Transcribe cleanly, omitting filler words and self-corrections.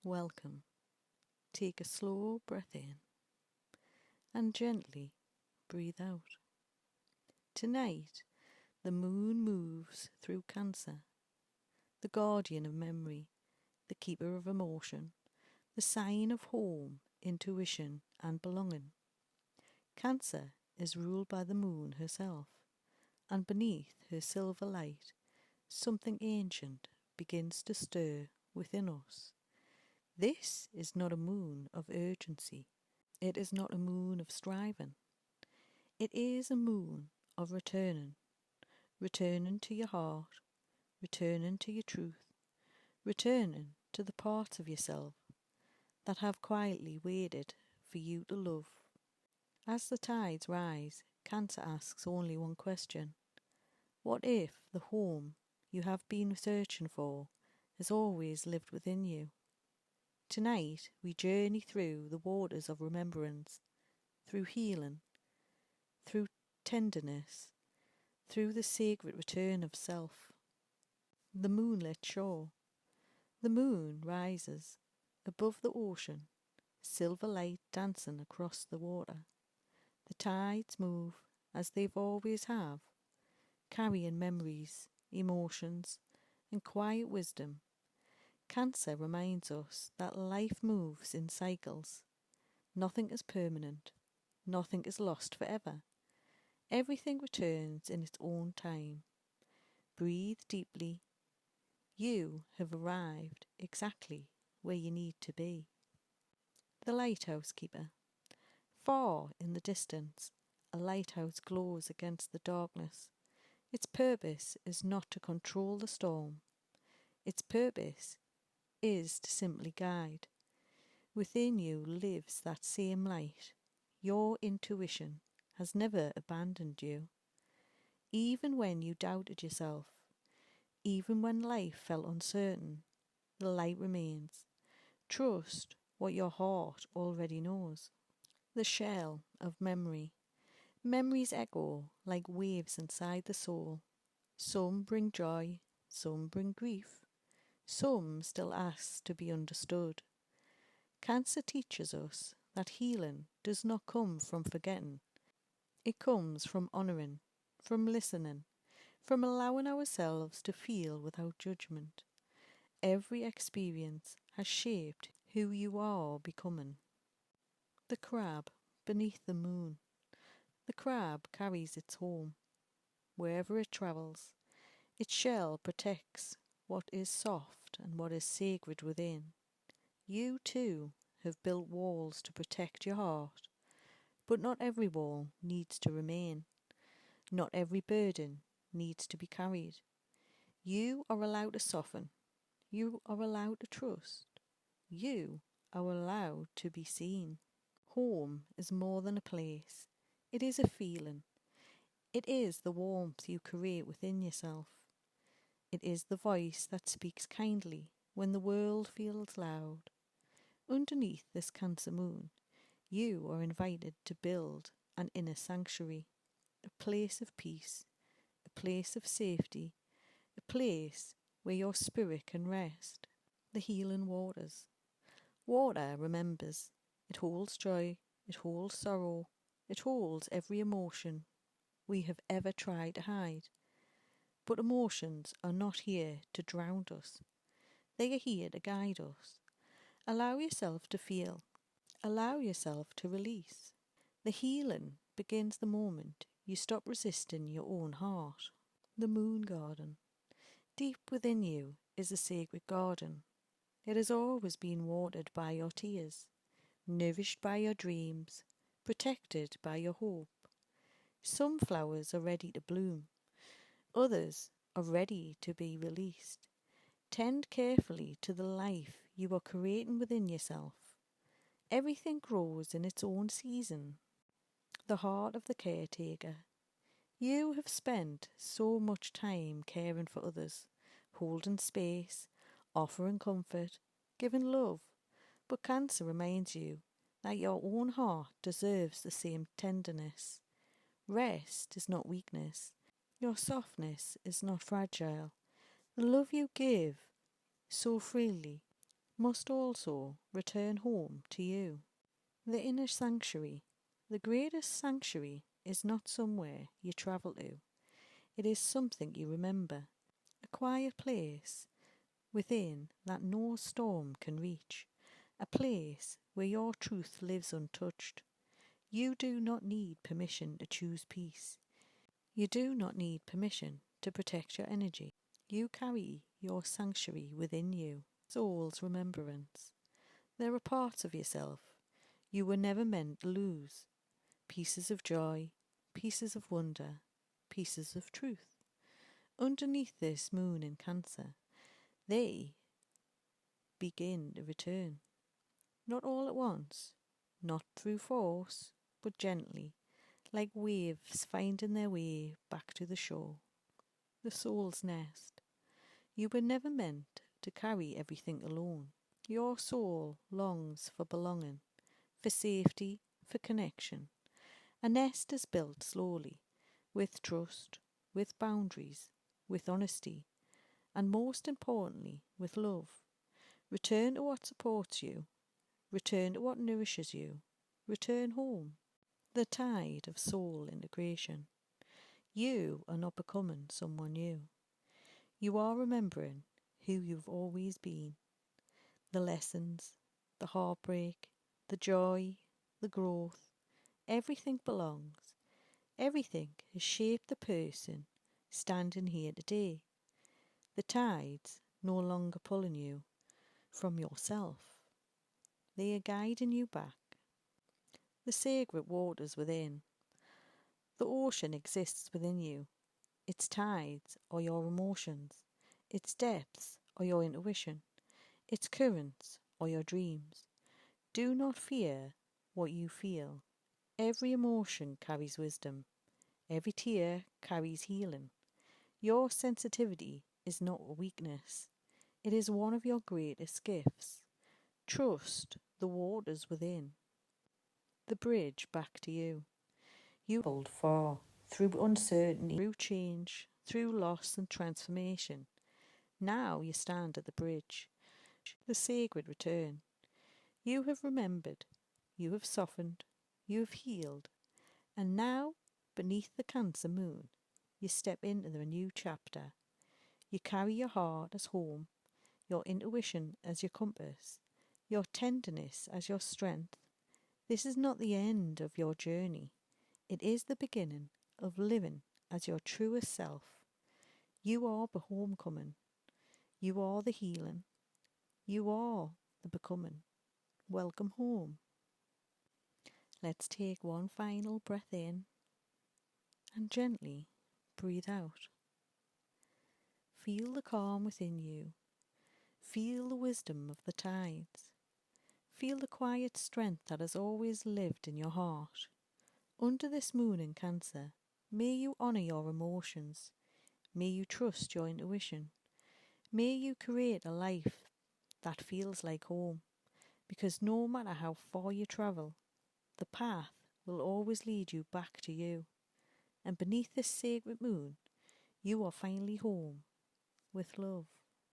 Welcome. Take a slow breath in and gently breathe out. Tonight, the moon moves through Cancer, the guardian of memory, the keeper of emotion, the sign of home, intuition, and belonging. Cancer is ruled by the moon herself, and beneath her silver light, something ancient begins to stir within us. This is not a moon of urgency. It is not a moon of striving. It is a moon of returning to your heart, returning to your truth, returning to the parts of yourself that have quietly waited for you to love. As the tides rise, Cancer asks only one question. What if the home you have been searching for has always lived within you? Tonight we journey through the waters of remembrance, through healing, through tenderness, through the sacred return of self. The moonlit shore. The moon rises above the ocean, silver light dancing across the water. The tides move as they've always have, carrying memories, emotions, and quiet wisdom. Cancer reminds us that life moves in cycles. Nothing is permanent. Nothing is lost forever. Everything returns in its own time. Breathe deeply. You have arrived exactly where you need to be. The lighthouse keeper. Far in the distance, a lighthouse glows against the darkness. Its purpose is not to control the storm. Its purpose is to simply guide. Within you lives that same light. Your intuition has never abandoned you. Even when you doubted yourself, even when life felt uncertain, the light remains. Trust what your heart already knows. The shell of memory. Memories echo like waves inside the soul. Some bring joy, some bring grief. Some still ask to be understood. Cancer teaches us that healing does not come from forgetting. It comes from honouring, from listening, from allowing ourselves to feel without judgment. Every experience has shaped who you are becoming. The crab beneath the moon. The crab carries its home. Wherever it travels, its shell protects what is soft and what is sacred within. You too have built walls to protect your heart, but not every wall needs to remain. Not every burden needs to be carried. You are allowed to soften. You are allowed to trust. You are allowed to be seen. Home is more than a place. It is a feeling. It is the warmth you create within yourself. It is the voice that speaks kindly when the world feels loud. Underneath this Cancer moon, you are invited to build an inner sanctuary, a place of peace, a place of safety, a place where your spirit can rest. The healing waters. Water remembers. It holds joy, it holds sorrow, it holds every emotion we have ever tried to hide. But emotions are not here to drown us. They are here to guide us. Allow yourself to feel. Allow yourself to release. The healing begins the moment you stop resisting your own heart. The moon garden. Deep within you is a sacred garden. It has always been watered by your tears, nourished by your dreams, protected by your hope. Some flowers are ready to bloom. Others are ready to be released. Tend carefully to the life you are creating within yourself. Everything grows in its own season. The heart of the caretaker. You have spent so much time caring for others, holding space, offering comfort, giving love. But Cancer reminds you that your own heart deserves the same tenderness. Rest is not weakness. Your softness is not fragile. The love you give so freely must also return home to you. The inner sanctuary. The greatest sanctuary is not somewhere you travel to. It is something you remember, a quiet place within that no storm can reach, a place where your truth lives untouched. You do not need permission to choose peace. You do not need permission to protect your energy. You carry your sanctuary within you, soul's remembrance. There are parts of yourself you were never meant to lose, pieces of joy, pieces of wonder, pieces of truth. Underneath this moon in Cancer, they begin to return. Not all at once, not through force, but gently, like waves finding their way back to the shore. The soul's nest. You were never meant to carry everything alone. Your soul longs for belonging, for safety, for connection. A nest is built slowly, with trust, with boundaries, with honesty, and most importantly, with love. Return to what supports you. Return to what nourishes you. Return home. The tide of soul integration. You are not becoming someone new. You are remembering who you've always been. The lessons, the heartbreak, the joy, the growth. Everything belongs. Everything has shaped the person standing here today. The tides no longer pulling you from yourself. They are guiding you back. The sacred waters within. The ocean exists within you. Its tides are your emotions. Its depths are your intuition. Its currents are your dreams. Do not fear what you feel. Every emotion carries wisdom. Every tear carries healing. Your sensitivity is not a weakness. It is one of your greatest gifts. Trust the waters within. The bridge back to you. You traveled far, through uncertainty, through change, through loss and transformation. Now you stand at the bridge, the sacred return. You have remembered, you have softened, you have healed, and now, beneath the Cancer moon, you step into the new chapter. You carry your heart as home, your intuition as your compass, your tenderness as your strength. This is not the end of your journey. It is the beginning of living as your truest self. You are the homecoming. You are the healing. You are the becoming. Welcome home. Let's take one final breath in and gently breathe out. Feel the calm within you. Feel the wisdom of the tides. Feel the quiet strength that has always lived in your heart. Under this moon in Cancer, may you honour your emotions. May you trust your intuition. May you create a life that feels like home, because no matter how far you travel, the path will always lead you back to you. And beneath this sacred moon, you are finally home with love.